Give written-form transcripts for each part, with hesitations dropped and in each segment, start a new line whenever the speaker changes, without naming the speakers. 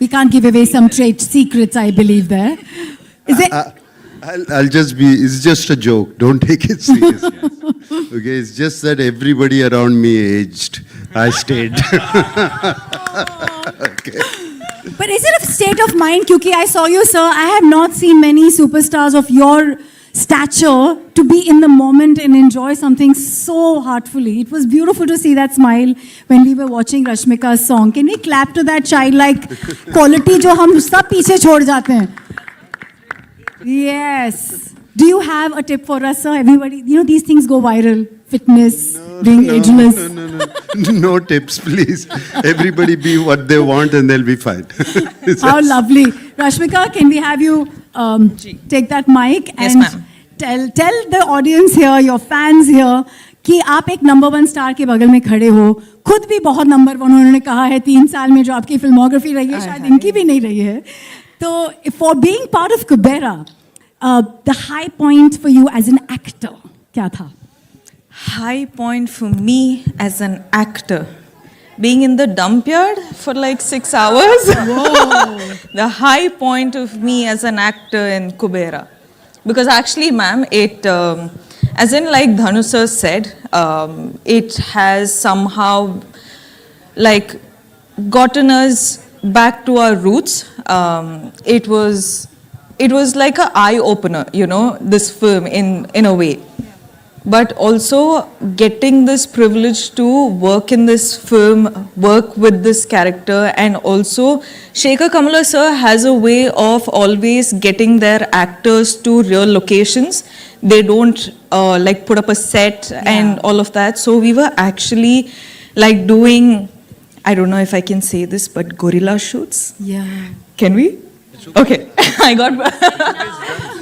We can't give away some trade secrets, I believe there. Is it?
I'll just be, it's just a joke. Don't take it serious. Okay, it's just that everybody around me aged. I stayed. Okay.
But is it a state of mind? Because I saw you, sir. I have not seen many superstars of your stature to be in the moment and enjoy something so heartfully. It was beautiful to see that smile when we were watching Rashmika's song. Can we clap to that childlike quality जो हम सब पीछे छोड़ जाते हैं? Yes. Do you have a tip for us, sir? Everybody, you know, these things go viral. Fitness, being ageless.
No tips, please. Everybody be what they want and they'll be fine.
How lovely. Rashmika, can we have you take that mic
Yes,
and
ma'am.
tell the audience here, your fans here, कि आप एक number 1 star के बगल में खड़े हो, खुद भी बहुत नंबर 1 उन्होंने कहा है 3 साल में जो आपकी फिल्मोग्राफी रही है, शायद इनकी भी नहीं रही है. तो for being part of Kubera, the high point for you as an actor, क्या था?
High point for me as an actor. Being in the dump yard for like 6 hours. The high point of me as an actor in Kubera. Because actually, ma'am, it, as in like Dhanu sir said, it has somehow like gotten us back to our roots. It was like an eye opener, you know, this film in a way. But also getting this privilege to work in this film, work with this character, and also Shekhar Kamala sir has a way of always getting their actors to real locations. They don't like put up a set and all of that. So we were actually like doing, I don't know if I can say this, but guerrilla shoots.
Yeah.
Can we? Okay, I got.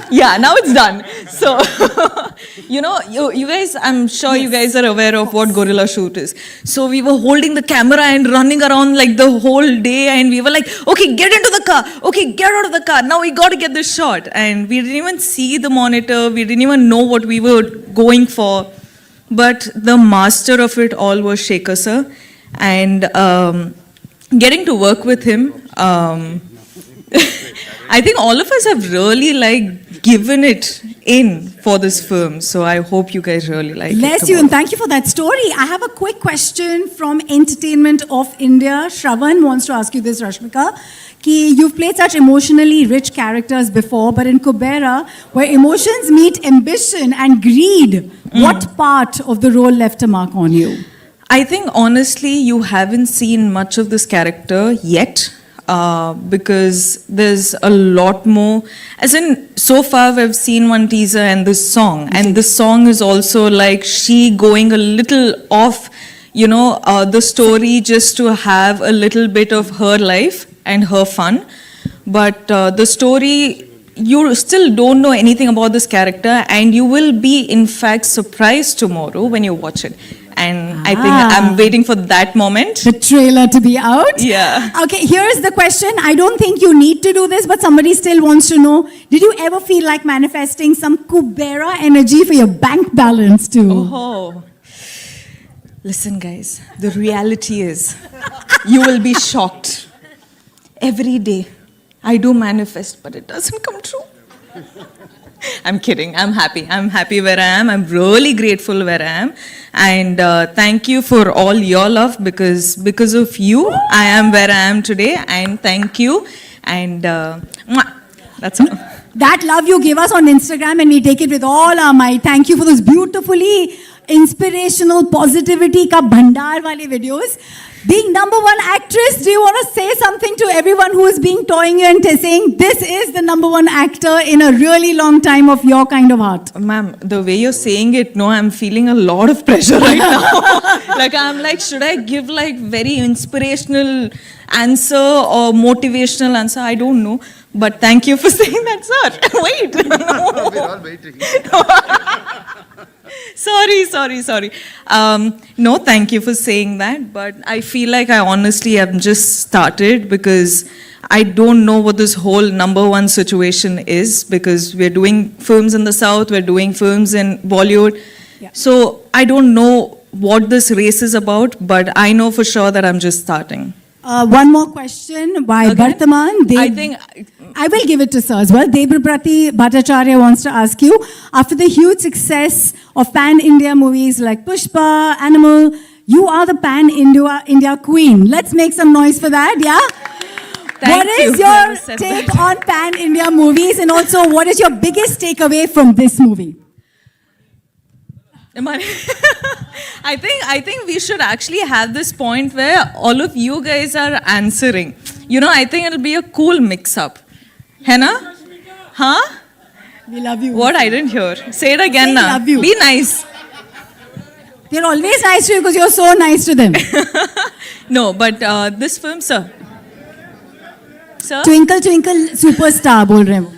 Yeah, now it's done. So, you know, you guys, I'm sure you guys are aware of what guerrilla shoot is. So we were holding the camera and running around like the whole day, and we were like, okay, get into the car. Okay, get out of the car. Now we got to get this shot. And we didn't even see the monitor. We didn't even know what we were going for. But the master of it all was Shekhar sir. And getting to work with him, I think all of us have really like given it in for this film. So I hope you guys really like it.
Bless you and thank you for that story. I have a quick question from Entertainment of India. Shravan wants to ask you this, Rashmika. Ki you've played such emotionally rich characters before, but in Kubera, where emotions meet ambition and greed, what part of the role left a mark on you?
I think honestly, you haven't seen much of this character yet. Because there's a lot more, as in so far we've seen one teaser and this song, and this song is also like she going a little off, you know, the story just to have a little bit of her life and her fun, but the story, you still don't know anything about this character, and you will be in fact surprised tomorrow when you watch it. And I think I'm waiting for that moment.
The trailer to be out?
Yeah.
Okay, here's the question. I don't think you need to do this, but somebody still wants to know. Did you ever feel like manifesting some Kubera energy for your bank balance too?
Oh. Listen, guys, the reality is you will be shocked. Every day I do manifest, but it doesn't come true. I'm kidding. I'm happy. I'm happy where I am. I'm really grateful where I am. And thank you for all your love, because of you, I am where I am today. And thank you. And that's all.
That love you give us on Instagram, and we take it with all our might. Thank you for those beautifully inspirational positivity ka bhandar wale videos. Being #1 actress, do you want to say something to everyone who is being toying you and saying this is the #1 actor in a really long time of your kind of art?
Ma'am, the way you're saying it, no, I'm feeling a lot of pressure right now. Like, I'm like, should I give like very inspirational answer or motivational answer? I don't know. But thank you for saying that, sir. Wait.
We're all waiting.
Sorry. No, thank you for saying that. But I feel like I honestly have just started, because I don't know what this whole #1 situation is, because we're doing films in the South, we're doing films in Bollywood.
Yeah.
So I don't know what this race is about, but I know for sure that I'm just starting.
One more question by
Okay.
Bartaman.
I think
I will give it to sir as well. Debabrati Bhattacharya wants to ask you, after the huge success of pan-India movies like Pushpa, Animal, you are the pan-India queen. Let's make some noise for that, yeah?
Thank
What
you.
is
Never
your
said
take
that.
on pan-India movies, and also what is your biggest takeaway from this movie?
Am I I think we should actually have this point where all of you guys are answering. You know, I think it'll be a cool mix-up. Henna? Huh?
We love you.
What? I didn't hear. Say it again
Say
now.
love you.
Be nice.
They're always nice to you because you're so nice to them.
No, but this film, sir. Sir?
Twinkle Twinkle Superstar बोल रहे हैं वो.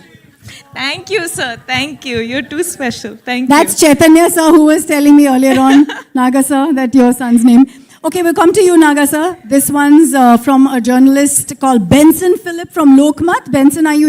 Thank you, sir. Thank you. You're too special. Thank
That's
you.
Chaitanya sir who was telling me earlier on, Naga sir, that your son's name. Okay, we'll come to you, Naga sir. This one's from a journalist called Benson Philip from Lokmat. Benson, are you here?